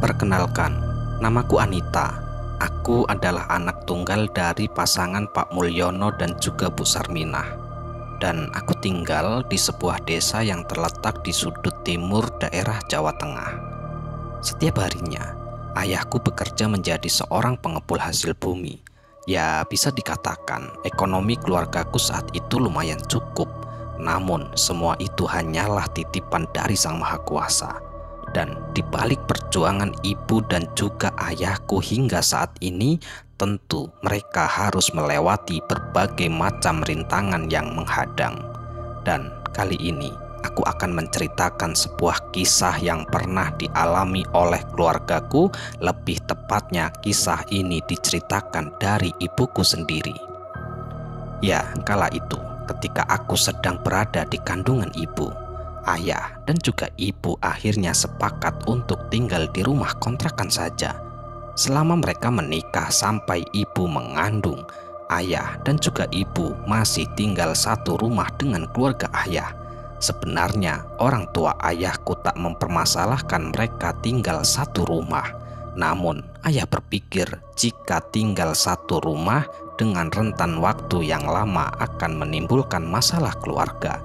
Perkenalkan, namaku Anita. Aku adalah anak tunggal dari pasangan Pak Mulyono dan juga Bu Sarminah. Dan aku tinggal di sebuah desa yang terletak di sudut timur daerah Jawa Tengah. Setiap harinya, ayahku bekerja menjadi seorang pengepul hasil bumi. Ya, bisa dikatakan ekonomi keluargaku saat itu lumayan cukup. Namun, semua itu hanyalah titipan dari Sang Maha Kuasa. Dan di balik perjuangan ibu dan juga ayahku hingga saat ini, tentu mereka harus melewati berbagai macam rintangan yang menghadang. Dan kali ini aku akan menceritakan sebuah kisah yang pernah dialami oleh keluargaku. Lebih tepatnya kisah ini diceritakan dari ibuku sendiri. Ya, kala itu ketika aku sedang berada di kandungan ibu, ayah dan juga ibu akhirnya sepakat untuk tinggal di rumah kontrakan saja. Selama mereka menikah sampai ibu mengandung, ayah dan juga ibu masih tinggal satu rumah dengan keluarga ayah. Sebenarnya orang tua ayahku tak mempermasalahkan mereka tinggal satu rumah. Namun ayah berpikir jika tinggal satu rumah dengan rentan waktu yang lama akan menimbulkan masalah keluarga.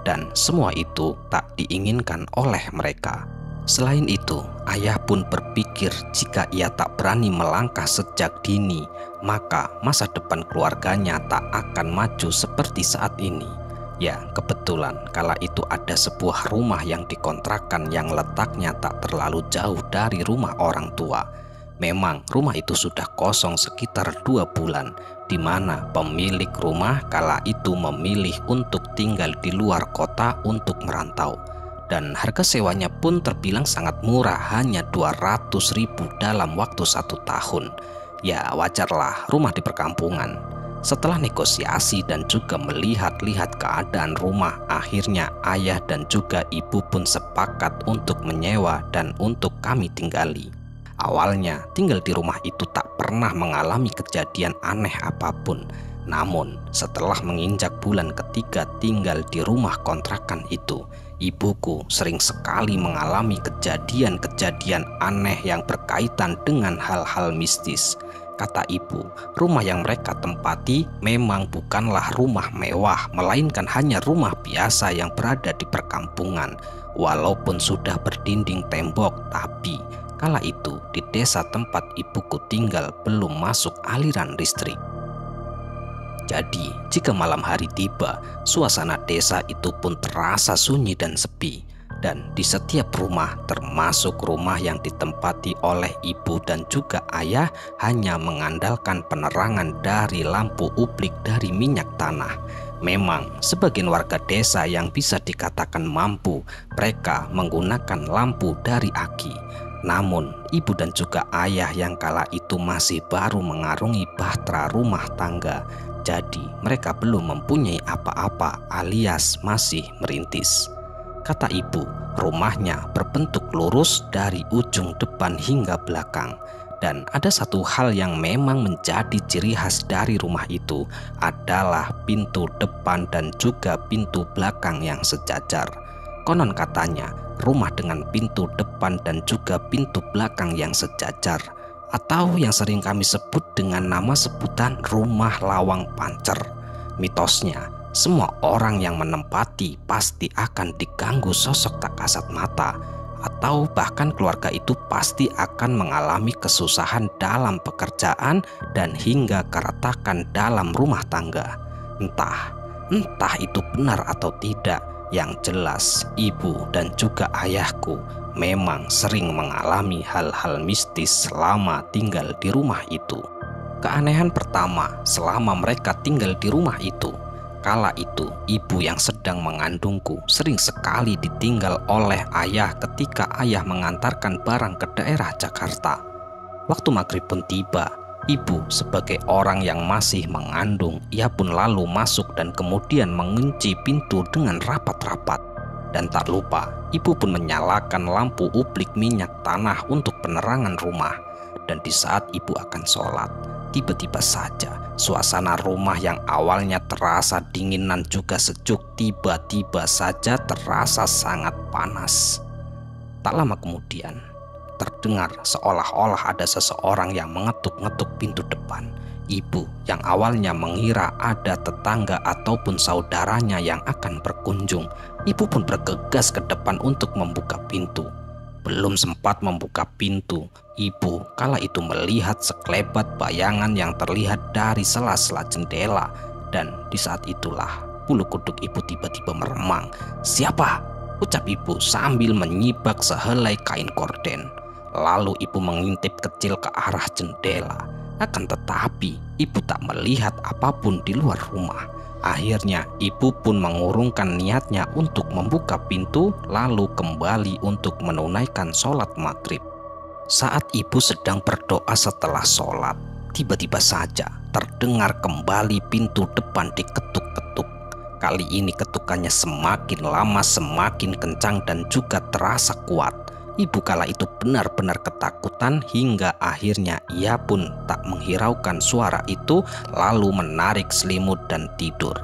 Dan semua itu tak diinginkan oleh mereka. Selain itu, ayah pun berpikir jika ia tak berani melangkah sejak dini, maka masa depan keluarganya tak akan maju seperti saat ini. Ya, kebetulan kala itu ada sebuah rumah yang dikontrakkan yang letaknya tak terlalu jauh dari rumah orang tua. Memang rumah itu sudah kosong sekitar 2 bulan, di mana pemilik rumah kala itu memilih untuk tinggal di luar kota untuk merantau. Dan harga sewanya pun terbilang sangat murah, hanya 200.000 dalam waktu 1 tahun. Ya, wajarlah rumah di perkampungan. Setelah negosiasi dan juga melihat-lihat keadaan rumah, akhirnya ayah dan juga ibu pun sepakat untuk menyewa dan untuk kami tinggali. Awalnya tinggal di rumah itu tak pernah mengalami kejadian aneh apapun. Namun setelah menginjak bulan ketiga tinggal di rumah kontrakan itu, ibuku sering sekali mengalami kejadian-kejadian aneh yang berkaitan dengan hal-hal mistis. Kata ibu, rumah yang mereka tempati memang bukanlah rumah mewah, melainkan hanya rumah biasa yang berada di perkampungan. Walaupun sudah berdinding tembok, tapi kala itu di desa tempat ibuku tinggal belum masuk aliran listrik. Jadi jika malam hari tiba, suasana desa itu pun terasa sunyi dan sepi. Dan di setiap rumah, termasuk rumah yang ditempati oleh ibu dan juga ayah, hanya mengandalkan penerangan dari lampu ublik dari minyak tanah. Memang sebagian warga desa yang bisa dikatakan mampu, mereka menggunakan lampu dari aki. Namun ibu dan juga ayah yang kala itu masih baru mengarungi bahtera rumah tangga, jadi mereka belum mempunyai apa-apa alias masih merintis. Kata ibu, rumahnya berbentuk lurus dari ujung depan hingga belakang. Dan ada satu hal yang memang menjadi ciri khas dari rumah itu adalah pintu depan dan juga pintu belakang yang sejajar. Konon katanya, rumah dengan pintu depan dan juga pintu belakang yang sejajar, atau yang sering kami sebut dengan nama sebutan rumah lawang pancer. Mitosnya, semua orang yang menempati pasti akan diganggu sosok tak kasat mata, atau bahkan keluarga itu pasti akan mengalami kesusahan dalam pekerjaan dan hingga keretakan dalam rumah tangga. Entah itu benar atau tidak, yang jelas ibu dan juga ayahku memang sering mengalami hal-hal mistis selama tinggal di rumah itu. Keanehan pertama selama mereka tinggal di rumah itu, kala itu ibu yang sedang mengandungku sering sekali ditinggal oleh ayah ketika ayah mengantarkan barang ke daerah Jakarta. Waktu maghrib pun tiba, ibu sebagai orang yang masih mengandung, ia pun lalu masuk dan kemudian mengunci pintu dengan rapat-rapat. Dan tak lupa, ibu pun menyalakan lampu ublik minyak tanah untuk penerangan rumah. Dan di saat ibu akan sholat, tiba-tiba saja suasana rumah yang awalnya terasa dingin dan juga sejuk tiba-tiba saja terasa sangat panas. Tak lama kemudian, terdengar seolah-olah ada seseorang yang mengetuk-ngetuk pintu depan. Ibu yang awalnya mengira ada tetangga ataupun saudaranya yang akan berkunjung, ibu pun bergegas ke depan untuk membuka pintu. Belum sempat membuka pintu, ibu kala itu melihat sekelebat bayangan yang terlihat dari sela-sela jendela. Dan di saat itulah bulu kuduk ibu tiba-tiba meremang. "Siapa?" ucap ibu sambil menyibak sehelai kain korden. Lalu ibu mengintip kecil ke arah jendela. Akan tetapi ibu tak melihat apapun di luar rumah. Akhirnya ibu pun mengurungkan niatnya untuk membuka pintu, lalu kembali untuk menunaikan sholat maghrib. Saat ibu sedang berdoa setelah sholat, tiba-tiba saja terdengar kembali pintu depan diketuk-ketuk. Kali ini ketukannya semakin lama semakin kencang dan juga terasa kuat. Ibu kala itu benar-benar ketakutan hingga akhirnya ia pun tak menghiraukan suara itu, lalu menarik selimut dan tidur.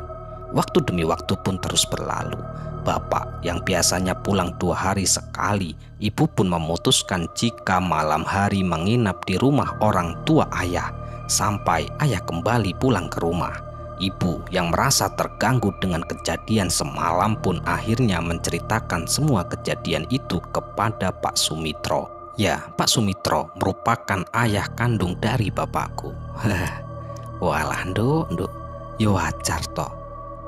Waktu demi waktu pun terus berlalu. Bapak yang biasanya pulang 2 hari sekali, ibu pun memutuskan jika malam hari menginap di rumah orang tua ayah sampai ayah kembali pulang ke rumah. Ibu yang merasa terganggu dengan kejadian semalam pun akhirnya menceritakan semua kejadian itu kepada Pak Sumitro. Ya, Pak Sumitro merupakan ayah kandung dari bapakku. Walah, nduk, ya wajar toh.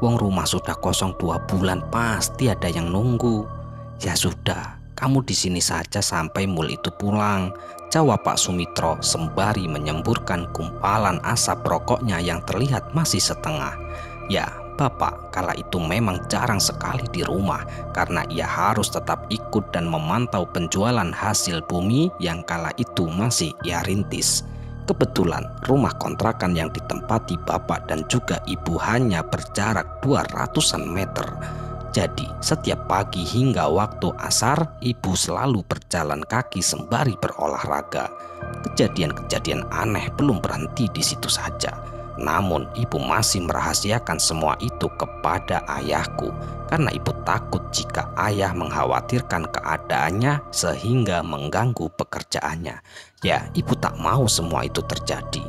Wong rumah sudah kosong 2 bulan, pasti ada yang nunggu. Ya sudah, kamu di sini saja sampai Mul itu pulang, jawab Pak Sumitro sembari menyemburkan gumpalan asap rokoknya yang terlihat masih setengah. Ya, bapak kala itu memang jarang sekali di rumah karena ia harus tetap ikut dan memantau penjualan hasil bumi yang kala itu masih ia rintis. Kebetulan rumah kontrakan yang ditempati bapak dan juga ibu hanya berjarak 200-an meter. Jadi setiap pagi hingga waktu asar, ibu selalu berjalan kaki sembari berolahraga. Kejadian-kejadian aneh belum berhenti di situ saja. Namun ibu masih merahasiakan semua itu kepada ayahku karena ibu takut jika ayah mengkhawatirkan keadaannya sehingga mengganggu pekerjaannya. Ya, ibu tak mau semua itu terjadi.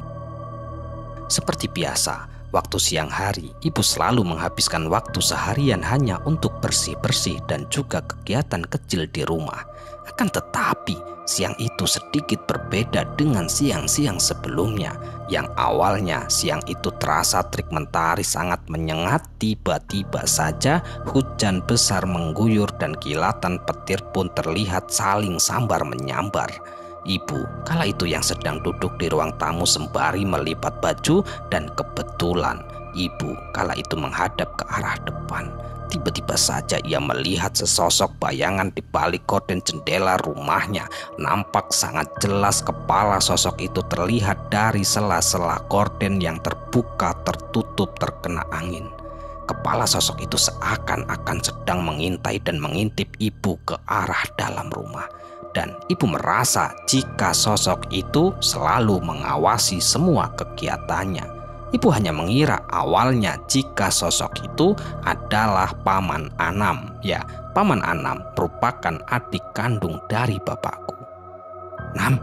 Seperti biasa, waktu siang hari, ibu selalu menghabiskan waktu seharian hanya untuk bersih-bersih dan juga kegiatan kecil di rumah. Akan tetapi, siang itu sedikit berbeda dengan siang-siang sebelumnya. Yang awalnya siang itu terasa terik mentari sangat menyengat, tiba-tiba saja hujan besar mengguyur dan kilatan petir pun terlihat saling sambar menyambar. Ibu kala itu yang sedang duduk di ruang tamu sembari melipat baju dan kebetulan ibu kala itu menghadap ke arah depan. Tiba-tiba saja ia melihat sesosok bayangan di balik gorden jendela rumahnya. Nampak sangat jelas kepala sosok itu terlihat dari sela-sela gorden yang terbuka tertutup terkena angin. Kepala sosok itu seakan-akan sedang mengintai dan mengintip ibu ke arah dalam rumah. Dan ibu merasa jika sosok itu selalu mengawasi semua kegiatannya. Ibu hanya mengira awalnya jika sosok itu adalah Paman Anam. Ya, Paman Anam merupakan adik kandung dari bapakku. Nam,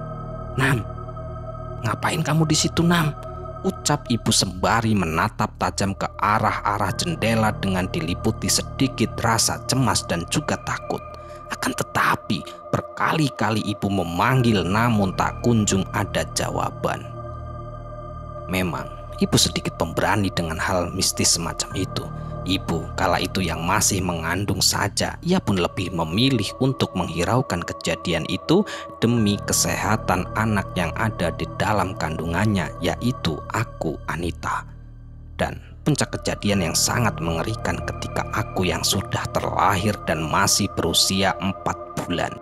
ngapain kamu di situ, Nam? Ucap ibu sembari menatap tajam ke arah-arah jendela dengan diliputi sedikit rasa cemas dan juga takut. Akan tetapi berkali-kali ibu memanggil namun tak kunjung ada jawaban. Memang ibu sedikit pemberani dengan hal mistis semacam itu. Ibu kala itu yang masih mengandung saja, ia pun lebih memilih untuk menghiraukan kejadian itu demi kesehatan anak yang ada di dalam kandungannya, yaitu aku, Anita. Dan puncak kejadian yang sangat mengerikan ketika aku yang sudah terlahir dan masih berusia 4 bulan.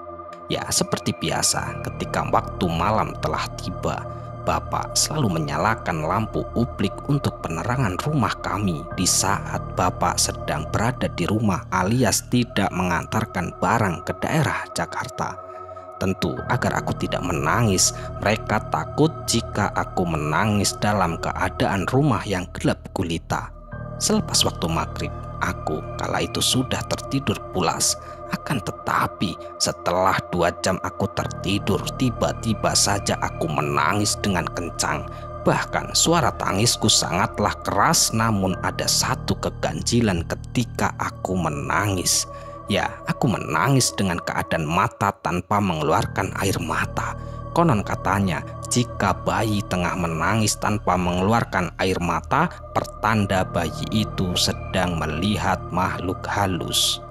Ya, seperti biasa ketika waktu malam telah tiba, Bapak selalu menyalakan lampu ublik untuk penerangan rumah kami di saat Bapak sedang berada di rumah alias tidak mengantarkan barang ke daerah Jakarta. Tentu agar aku tidak menangis, mereka takut jika aku menangis dalam keadaan rumah yang gelap gulita. Selepas waktu maghrib, aku kala itu sudah tertidur pulas. Akan tetapi setelah 2 jam aku tertidur, tiba-tiba saja aku menangis dengan kencang. Bahkan suara tangisku sangatlah keras, namun ada satu keganjilan ketika aku menangis. Ya, aku menangis dengan keadaan mata tanpa mengeluarkan air mata. Konon katanya, jika bayi tengah menangis tanpa mengeluarkan air mata, pertanda bayi itu sedang melihat makhluk halus.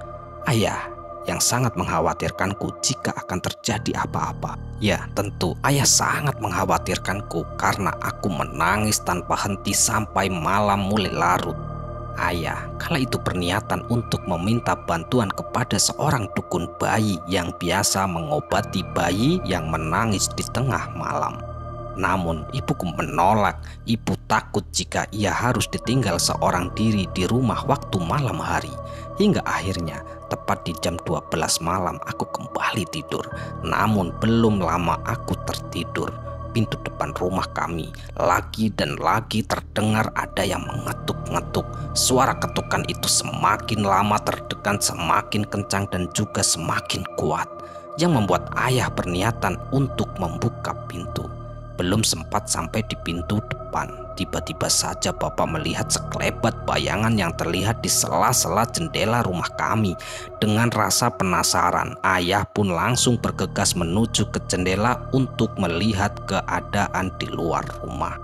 Ayah yang sangat mengkhawatirkanku jika akan terjadi apa-apa. Ya, tentu ayah sangat mengkhawatirkanku karena aku menangis tanpa henti sampai malam mulai larut. Ayah kala itu berniatan untuk meminta bantuan kepada seorang dukun bayi yang biasa mengobati bayi yang menangis di tengah malam. Namun ibuku menolak. Ibu takut jika ia harus ditinggal seorang diri di rumah waktu malam hari. Hingga akhirnya tepat di jam 12 malam aku kembali tidur. Namun belum lama aku tertidur, pintu depan rumah kami lagi dan lagi terdengar ada yang mengetuk-ngetuk. Suara ketukan itu semakin lama terdengar semakin kencang dan juga semakin kuat, yang membuat ayah berniatan untuk membuka pintu. Belum sempat sampai di pintu depan, tiba-tiba saja bapak melihat sekelebat bayangan yang terlihat di sela-sela jendela rumah kami. Dengan rasa penasaran, ayah pun langsung bergegas menuju ke jendela untuk melihat keadaan di luar rumah.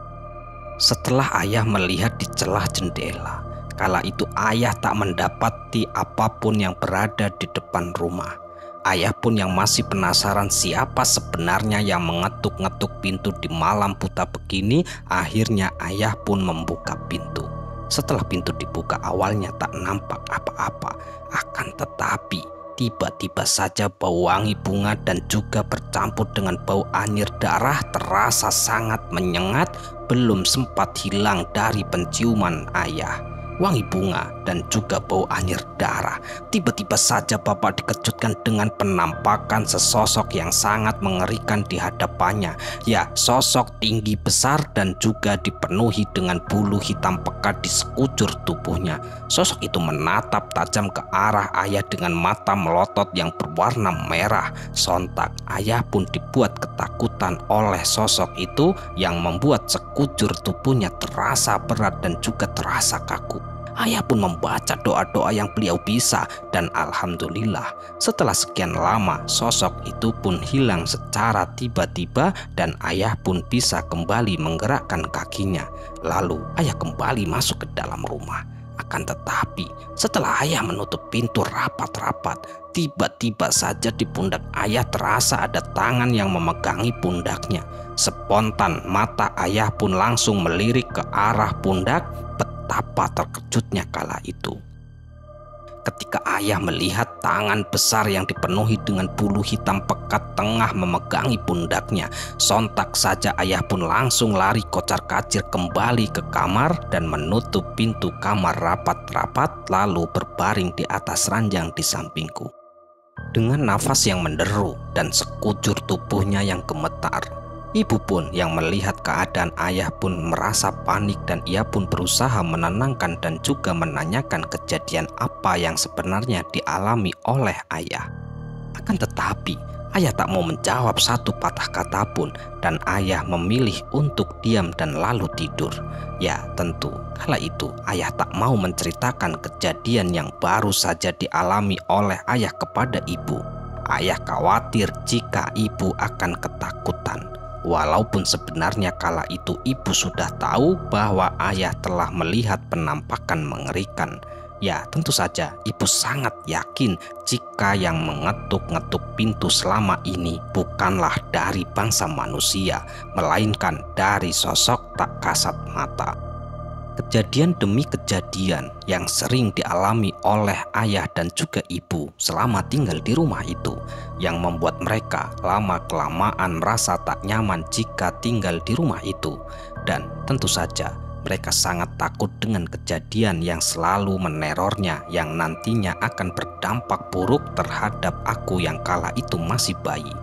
Setelah ayah melihat di celah jendela, kala itu ayah tak mendapati apapun yang berada di depan rumah. Ayah pun yang masih penasaran siapa sebenarnya yang mengetuk-ngetuk pintu di malam buta begini, akhirnya ayah pun membuka pintu. Setelah pintu dibuka, awalnya tak nampak apa-apa. Akan tetapi tiba-tiba saja bau wangi bunga dan juga bercampur dengan bau anyir darah terasa sangat menyengat. Belum sempat hilang dari penciuman ayah, wangi bunga dan juga bau anyir darah, tiba-tiba saja bapak dikejutkan dengan penampakan sesosok yang sangat mengerikan di hadapannya. Ya, sosok tinggi besar dan juga dipenuhi dengan bulu hitam pekat di sekujur tubuhnya. Sosok itu menatap tajam ke arah ayah dengan mata melotot yang berwarna merah. Sontak ayah pun dibuat ketakutan oleh sosok itu yang membuat sekujur tubuhnya terasa berat dan juga terasa kaku. Ayah pun membaca doa-doa yang beliau bisa, dan alhamdulillah setelah sekian lama sosok itu pun hilang secara tiba-tiba dan ayah pun bisa kembali menggerakkan kakinya. Lalu ayah kembali masuk ke dalam rumah. Akan tetapi setelah ayah menutup pintu rapat-rapat, tiba-tiba saja di pundak ayah terasa ada tangan yang memegangi pundaknya. Spontan mata ayah pun langsung melirik ke arah pundak. Betapa terkejutnya kala itu ketika ayah melihat tangan besar yang dipenuhi dengan bulu hitam pekat tengah memegangi pundaknya. Sontak saja ayah pun langsung lari kocar-kacir kembali ke kamar dan menutup pintu kamar rapat-rapat, lalu berbaring di atas ranjang di sampingku. Dengan nafas yang menderu dan sekujur tubuhnya yang gemetar, ibu pun yang melihat keadaan ayah pun merasa panik dan ia pun berusaha menenangkan dan juga menanyakan kejadian apa yang sebenarnya dialami oleh ayah. Akan tetapi ayah tak mau menjawab satu patah kata pun dan ayah memilih untuk diam dan lalu tidur. Ya, tentu kala itu ayah tak mau menceritakan kejadian yang baru saja dialami oleh ayah kepada ibu. Ayah khawatir jika ibu akan ketakutan. Walaupun sebenarnya kala itu ibu sudah tahu bahwa ayah telah melihat penampakan mengerikan. Ya, tentu saja ibu sangat yakin jika yang mengetuk-ngetuk pintu selama ini bukanlah dari bangsa manusia, melainkan dari sosok tak kasat mata. Kejadian demi kejadian yang sering dialami oleh ayah dan juga ibu selama tinggal di rumah itu, yang membuat mereka lama-kelamaan merasa tak nyaman jika tinggal di rumah itu. Dan tentu saja mereka sangat takut dengan kejadian yang selalu menerornya, yang nantinya akan berdampak buruk terhadap aku yang kala itu masih bayi.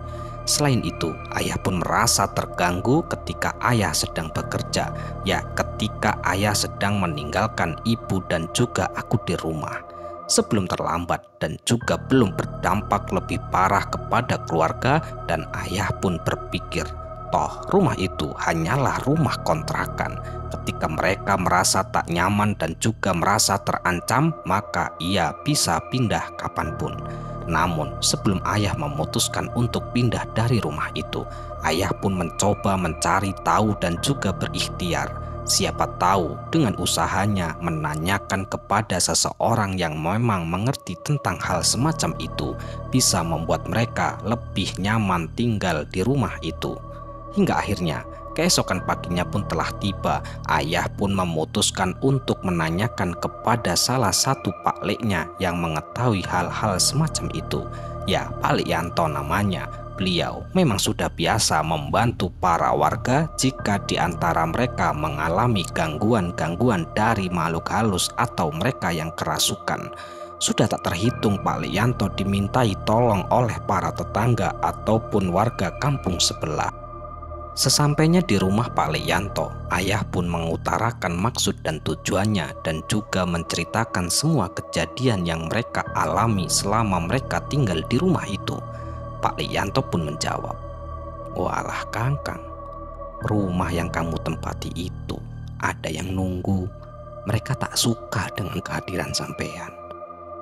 Selain itu, ayah pun merasa terganggu ketika ayah sedang bekerja. Ya, ketika ayah sedang meninggalkan ibu dan juga aku di rumah. sebelum terlambat dan juga belum berdampak lebih parah kepada keluarga. Dan ayah pun berpikir, toh rumah itu hanyalah rumah kontrakan. Ketika mereka merasa tak nyaman dan juga merasa terancam, maka ia bisa pindah kapanpun. Namun sebelum ayah memutuskan untuk pindah dari rumah itu, ayah pun mencoba mencari tahu dan juga berikhtiar. Siapa tahu dengan usahanya menanyakan kepada seseorang yang memang mengerti tentang hal semacam itu bisa membuat mereka lebih nyaman tinggal di rumah itu. Hingga akhirnya keesokan paginya pun telah tiba. Ayah pun memutuskan untuk menanyakan kepada salah satu Pak Leknya yang mengetahui hal-hal semacam itu. Ya, Pak Lekyanto namanya. Beliau memang sudah biasa membantu para warga jika di antara mereka mengalami gangguan-gangguan dari makhluk halus atau mereka yang kerasukan. Sudah tak terhitung Pak Lekyanto dimintai tolong oleh para tetangga ataupun warga kampung sebelah. Sesampainya di rumah Pak Lekyanto, ayah pun mengutarakan maksud dan tujuannya dan juga menceritakan semua kejadian yang mereka alami selama mereka tinggal di rumah itu. Pak Lekyanto pun menjawab, "Walah Kangkang, rumah yang kamu tempati itu ada yang nunggu. Mereka tak suka dengan kehadiran sampean.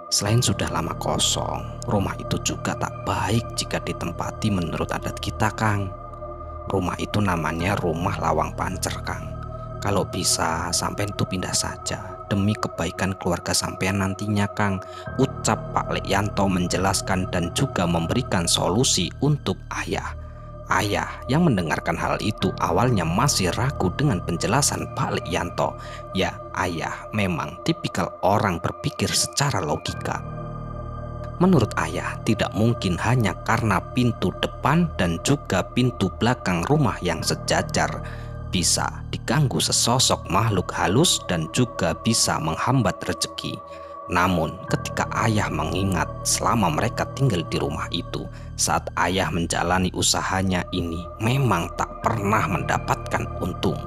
Selain sudah lama kosong, rumah itu juga tak baik jika ditempati menurut adat kita, Kang. Rumah itu namanya rumah lawang pancer, Kang. Kalau bisa sampean itu pindah saja demi kebaikan keluarga sampean nantinya, Kang," ucap Pak Lekyanto menjelaskan dan juga memberikan solusi untuk ayah. Ayah yang mendengarkan hal itu awalnya masih ragu dengan penjelasan Pak Lekyanto. Ya, ayah memang tipikal orang berpikir secara logika. Menurut ayah, tidak mungkin hanya karena pintu depan dan juga pintu belakang rumah yang sejajar bisa diganggu sesosok makhluk halus dan juga bisa menghambat rezeki. Namun ketika ayah mengingat selama mereka tinggal di rumah itu, saat ayah menjalani usahanya ini memang tak pernah mendapatkan untung.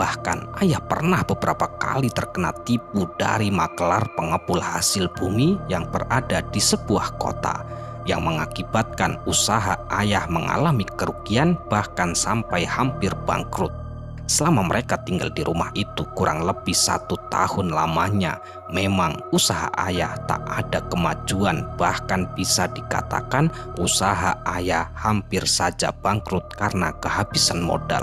Bahkan ayah pernah beberapa kali terkena tipu dari makelar pengepul hasil bumi yang berada di sebuah kota, yang mengakibatkan usaha ayah mengalami kerugian bahkan sampai hampir bangkrut. Selama mereka tinggal di rumah itu kurang lebih 1 tahun lamanya, memang usaha ayah tak ada kemajuan, bahkan bisa dikatakan usaha ayah hampir saja bangkrut karena kehabisan modal.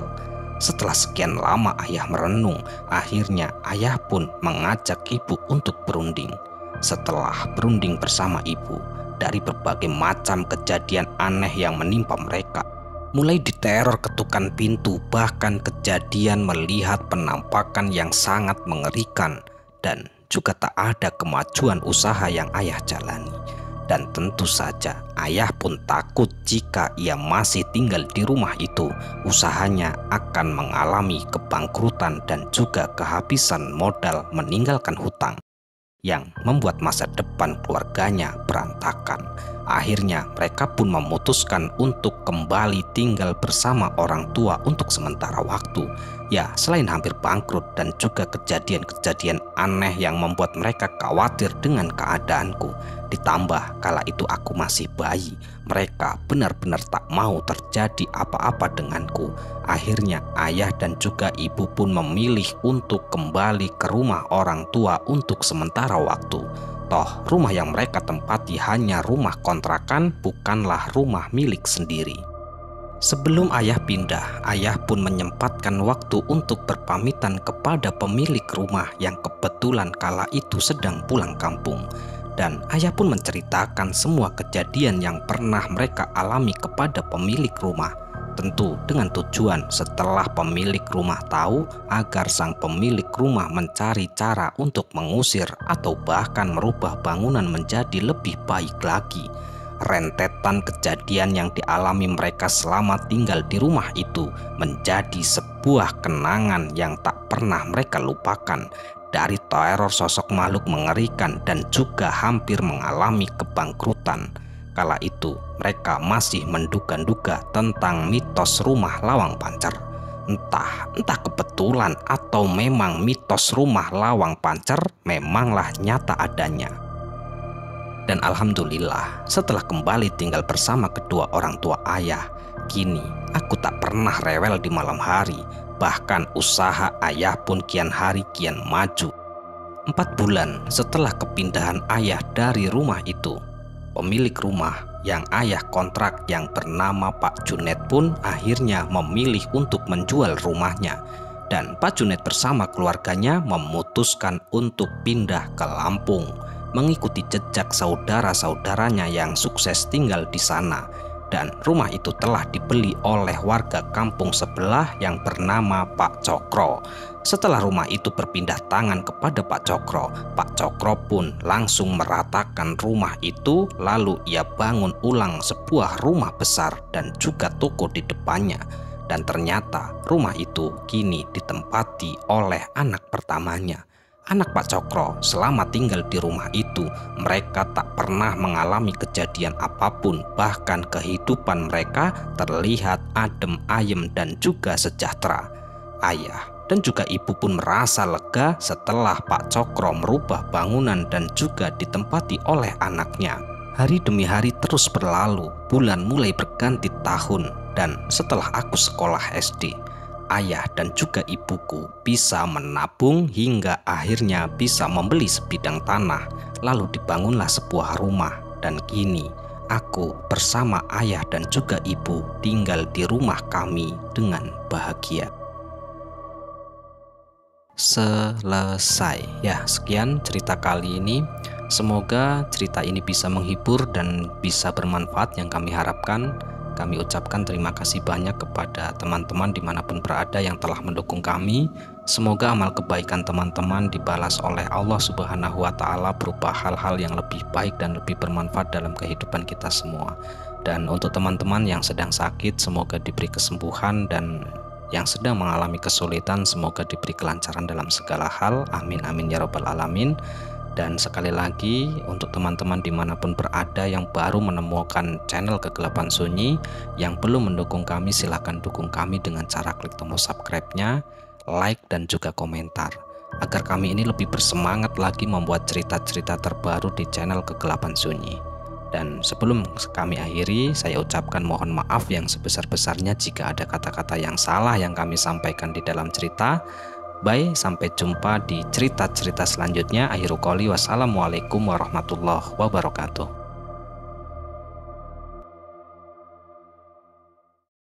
Setelah sekian lama ayah merenung, akhirnya ayah pun mengajak ibu untuk berunding. Setelah berunding bersama ibu dari berbagai macam kejadian aneh yang menimpa mereka, mulai diteror ketukan pintu, bahkan kejadian melihat penampakan yang sangat mengerikan, dan juga tak ada kemajuan usaha yang ayah jalani. Dan tentu saja ayah pun takut jika ia masih tinggal di rumah itu, usahanya akan mengalami kebangkrutan dan juga kehabisan modal meninggalkan hutang yang membuat masa depan keluarganya berantakan. Akhirnya mereka pun memutuskan untuk kembali tinggal bersama orang tua untuk sementara waktu. Ya, selain hampir bangkrut dan juga kejadian-kejadian aneh yang membuat mereka khawatir dengan keadaanku, ditambah kala itu aku masih bayi, mereka benar-benar tak mau terjadi apa-apa denganku. Akhirnya ayah dan juga ibu pun memilih untuk kembali ke rumah orang tua untuk sementara waktu. Toh rumah yang mereka tempati hanya rumah kontrakan, bukanlah rumah milik sendiri. Sebelum ayah pindah, ayah pun menyempatkan waktu untuk berpamitan kepada pemilik rumah yang kebetulan kala itu sedang pulang kampung. Dan ayah pun menceritakan semua kejadian yang pernah mereka alami kepada pemilik rumah. Tentu dengan tujuan setelah pemilik rumah tahu agar sang pemilik rumah mencari cara untuk mengusir atau bahkan merubah bangunan menjadi lebih baik lagi. Rentetan kejadian yang dialami mereka selama tinggal di rumah itu menjadi sebuah kenangan yang tak pernah mereka lupakan. Dari teror sosok makhluk mengerikan dan juga hampir mengalami kebangkrutan, kala itu mereka masih menduga-duga tentang mitos rumah lawang pancer. Entah kebetulan atau memang mitos rumah lawang pancer memanglah nyata adanya. Dan alhamdulillah, setelah kembali tinggal bersama kedua orang tua ayah, kini aku tak pernah rewel di malam hari. Bahkan usaha ayah pun kian hari kian maju. 4 bulan setelah kepindahan ayah dari rumah itu, pemilik rumah yang ayah kontrak yang bernama Pak Junet pun akhirnya memilih untuk menjual rumahnya. Dan Pak Junet bersama keluarganya memutuskan untuk pindah ke Lampung, mengikuti jejak saudara-saudaranya yang sukses tinggal di sana. Dan rumah itu telah dibeli oleh warga kampung sebelah yang bernama Pak Cokro. Setelah rumah itu berpindah tangan kepada Pak Cokro pun langsung meratakan rumah itu, lalu ia bangun ulang sebuah rumah besar dan juga toko di depannya. Dan ternyata rumah itu kini ditempati oleh anak pertamanya. Anak Pak Cokro selama tinggal di rumah itu, mereka tak pernah mengalami kejadian apapun. Bahkan kehidupan mereka terlihat adem ayem dan juga sejahtera. Ayah dan juga ibu pun merasa lega setelah Pak Cokro merubah bangunan dan juga ditempati oleh anaknya. Hari demi hari terus berlalu, bulan mulai berganti tahun, dan setelah aku sekolah SD, ayah dan juga ibuku bisa menabung hingga akhirnya bisa membeli sebidang tanah, lalu dibangunlah sebuah rumah. Dan kini aku bersama ayah dan juga ibu tinggal di rumah kami dengan bahagia. Selesai ya, sekian cerita kali ini. Semoga cerita ini bisa menghibur dan bisa bermanfaat yang kami harapkan. Kami ucapkan terima kasih banyak kepada teman-teman dimanapun berada yang telah mendukung kami. Semoga amal kebaikan teman-teman dibalas oleh Allah Subhanahu wa Ta'ala berupa hal-hal yang lebih baik dan lebih bermanfaat dalam kehidupan kita semua. Dan untuk teman-teman yang sedang sakit, semoga diberi kesembuhan, dan yang sedang mengalami kesulitan, semoga diberi kelancaran dalam segala hal. Amin amin ya robbal alamin. Dan sekali lagi, untuk teman-teman dimanapun berada yang baru menemukan channel Kegelapan Sunyi, yang belum mendukung kami, silahkan dukung kami dengan cara klik tombol subscribe-nya, like, dan juga komentar, agar kami ini lebih bersemangat lagi membuat cerita-cerita terbaru di channel Kegelapan Sunyi. Dan sebelum kami akhiri, saya ucapkan mohon maaf yang sebesar-besarnya jika ada kata-kata yang salah yang kami sampaikan di dalam cerita. Bye, sampai jumpa di cerita-cerita selanjutnya. Akhirul qouli, wassalamualaikum warahmatullahi wabarakatuh.